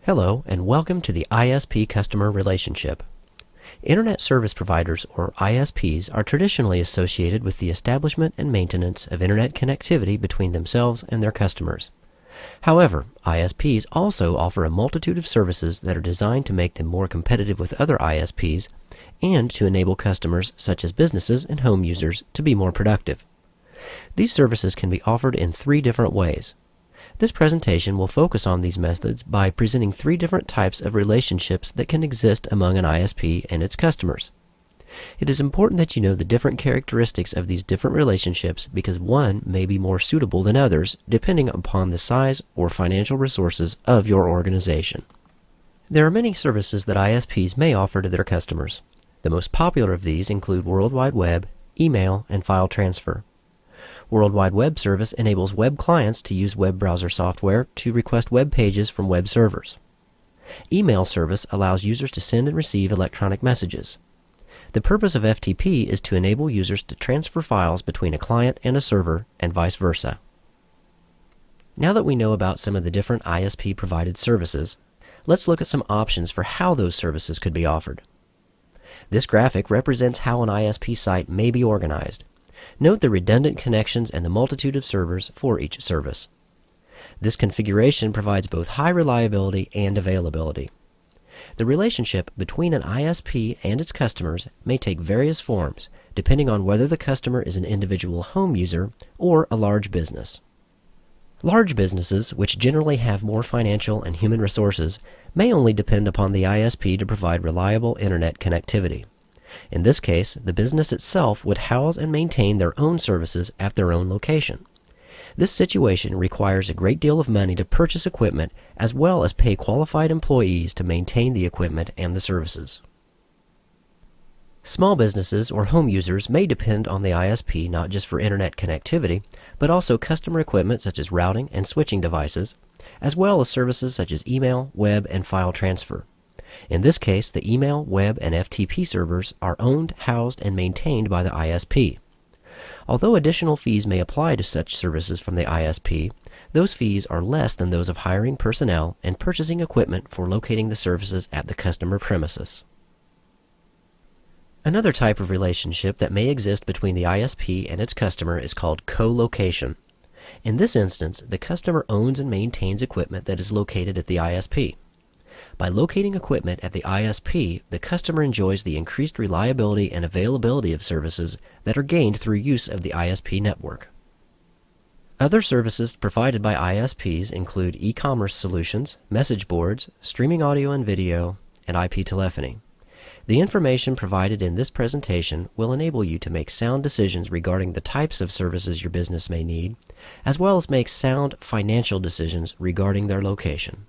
Hello, and welcome to the ISP Customer Relationship. Internet Service Providers, or ISPs, are traditionally associated with the establishment and maintenance of Internet connectivity between themselves and their customers. However, ISPs also offer a multitude of services that are designed to make them more competitive with other ISPs and to enable customers, such as businesses and home users, to be more productive. These services can be offered in three different ways. This presentation will focus on these methods by presenting three different types of relationships that can exist among an ISP and its customers. It is important that you know the different characteristics of these different relationships because one may be more suitable than others depending upon the size or financial resources of your organization. There are many services that ISPs may offer to their customers. The most popular of these include World Wide Web, email, and file transfer. World Wide Web service enables web clients to use web browser software to request web pages from web servers. Email service allows users to send and receive electronic messages. The purpose of FTP is to enable users to transfer files between a client and a server and vice versa. Now that we know about some of the different ISP-provided services, let's look at some options for how those services could be offered. This graphic represents how an ISP site may be organized. Note the redundant connections and the multitude of servers for each service. This configuration provides both high reliability and availability. The relationship between an ISP and its customers may take various forms, depending on whether the customer is an individual home user or a large business. Large businesses, which generally have more financial and human resources, may only depend upon the ISP to provide reliable Internet connectivity. In this case, the business itself would house and maintain their own services at their own location. This situation requires a great deal of money to purchase equipment as well as pay qualified employees to maintain the equipment and the services. Small businesses or home users may depend on the ISP not just for Internet connectivity, but also customer equipment such as routing and switching devices, as well as services such as email, web, and file transfer. In this case, the email, web, and FTP servers are owned, housed, and maintained by the ISP. Although additional fees may apply to such services from the ISP, those fees are less than those of hiring personnel and purchasing equipment for locating the services at the customer premises. Another type of relationship that may exist between the ISP and its customer is called co-location. In this instance, the customer owns and maintains equipment that is located at the ISP. By locating equipment at the ISP, the customer enjoys the increased reliability and availability of services that are gained through use of the ISP network. Other services provided by ISPs include e-commerce solutions, message boards, streaming audio and video, and IP telephony. The information provided in this presentation will enable you to make sound decisions regarding the types of services your business may need, as well as make sound financial decisions regarding their location.